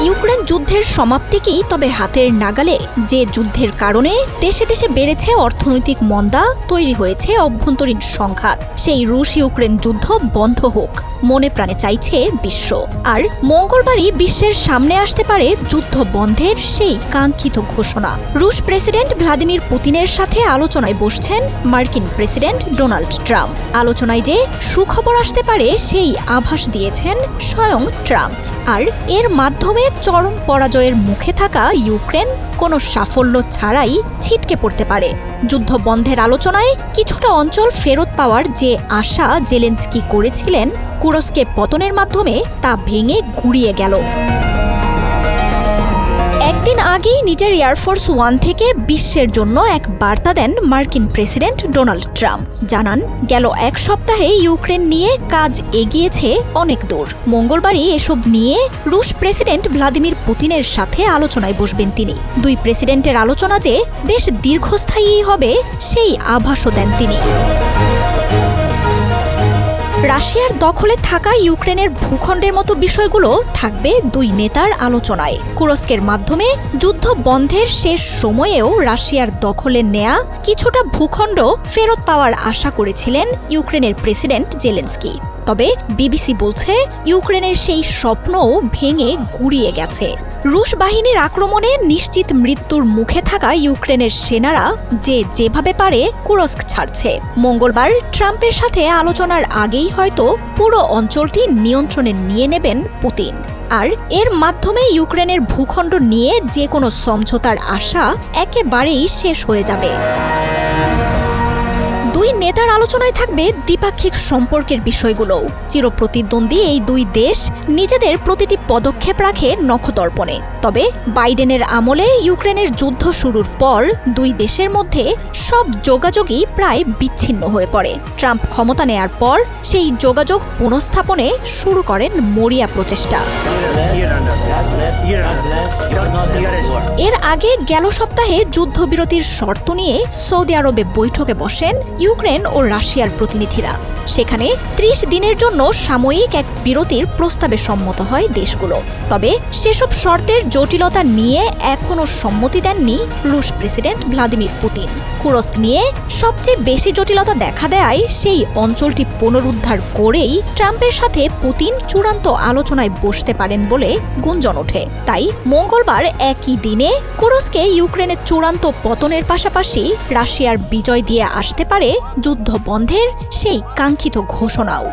Ukraine যুদ্ধের সমাপ্তি কি তবে হাতের নাগালে? যে যুদ্ধের কারণে দেশে দেশে বেড়েছে অর্থনৈতিক মন্দা, তৈরি হয়েছে অভ্যন্তরীণ সংঘাত, সেই রুশ ইউক্রেন যুদ্ধ বন্ধ হোক মনে প্রাণে চাইছে বিশ্ব। আর মঙ্গলবারই বিশ্বের সামনে আসতে পারে যুদ্ধ বন্ধের সেই কাঙ্ক্ষিত ঘোষণা। রুশ প্রেসিডেন্ট ভ্লাদিমির পুতিনের সাথে আলোচনায় বসছেন মার্কিন প্রেসিডেন্ট ডোনাল্ড ট্রাম্প। আলোচনায় যে সুখবর আসতে পারে সেই আভাস দিয়েছেন স্বয়ং ট্রাম্প। আর এর মাধ্যমে চরম পরাজয়ের মুখে থাকা ইউক্রেন কোনো সাফল্য ছাড়াই ছিটকে পড়তে পারে। যুদ্ধ বন্ধের আলোচনায় কিছুটা অঞ্চল ফেরত পাওয়ার যে আশা জেলেনস্কি করেছিলেন কুরস্কে পতনের মাধ্যমে তা ভেঙে গুঁড়িয়ে গেল। একদিন আগেই নিজের এয়ারফোর্স ওয়ান থেকে বিশ্বের জন্য এক বার্তা দেন মার্কিন প্রেসিডেন্ট ডোনাল্ড ট্রাম্প। জানান, গেল এক সপ্তাহে ইউক্রেন নিয়ে কাজ এগিয়েছে অনেক দূর। মঙ্গলবারই এসব নিয়ে রুশ প্রেসিডেন্ট ভ্লাদিমির পুতিনের সাথে আলোচনায় বসবেন তিনি। দুই প্রেসিডেন্টের আলোচনা যে বেশ দীর্ঘস্থায়ী হবে সেই আভাসও দেন তিনি। রাশিয়ার দখলে থাকা ইউক্রেনের ভূখণ্ডের মতো বিষয়গুলো থাকবে দুই নেতার আলোচনায়। কুরস্কের মাধ্যমে যুদ্ধ বন্ধের শেষ সময়েও রাশিয়ার দখলে নেয়া কিছুটা ভূখণ্ড ফেরত পাওয়ার আশা করেছিলেন ইউক্রেনের প্রেসিডেন্ট জেলেনস্কি। তবে বিবিসি বলছে ইউক্রেনের সেই স্বপ্নও ভেঙে গুঁড়িয়ে গেছে। রুশ বাহিনীর আক্রমণে নিশ্চিত মৃত্যুর মুখে থাকা ইউক্রেনের সেনারা যেভাবে পারে কুরস্ক ছাড়ছে। মঙ্গলবার ট্রাম্পের সাথে আলোচনার আগেই হয়তো পুরো অঞ্চলটি নিয়ন্ত্রণে নিয়ে নেবেন পুতিন। আর এর মাধ্যমে ইউক্রেনের ভূখণ্ড নিয়ে যে কোনো সমঝোতার আশা একেবারেই শেষ হয়ে যাবে। দুই নেতার আলোচনায় থাকবে দ্বিপাক্ষিক সম্পর্কের বিষয়গুলোও। চিরপ্রতিদ্বন্দ্বী এই দুই দেশ নিজেদের প্রতিটি পদক্ষেপ রাখে নখদর্পণে। তবে বাইডেনের আমলে ইউক্রেনের যুদ্ধ শুরুর পর দুই দেশের মধ্যে সব যোগাযোগই প্রায় বিচ্ছিন্ন হয়ে পড়ে। ট্রাম্প ক্ষমতা নেয়ার পর সেই যোগাযোগ পুনঃস্থাপনে শুরু করেন মরিয়া প্রচেষ্টা। এর আগে গেল সপ্তাহে যুদ্ধবিরতির শর্ত নিয়ে সৌদি আরবে বৈঠকে বসেন ইউক্রেন ও রাশিয়ার প্রতিনিধিরা। সেখানে ৩০ দিনের জন্য সাময়িক এক বিরতির প্রস্তাবে সম্মত হয় দেশগুলো। তবে সেসব শর্তের জটিলতা নিয়ে এখনও সম্মতি দেননি রুশ প্রেসিডেন্ট ভ্লাদিমির পুতিন। কুরস্ক নিয়ে সবচেয়ে বেশি জটিলতা দেখা দেয় সেই অঞ্চলটি পুনরুদ্ধার করেই ট্রাম্পের সাথে পুতিন চূড়ান্ত আলোচনায় বসতে পারেন বলে গুঞ্জন ওঠে। তাই মঙ্গলবার একই দিনে কুরস্কে ইউক্রেনের চূড়ান্ত পতনের পাশাপাশি রাশিয়ার বিজয় দিয়ে আসতে পারে যুদ্ধ বন্ধের সেই কাঙ্ক্ষিত ঘোষণাও।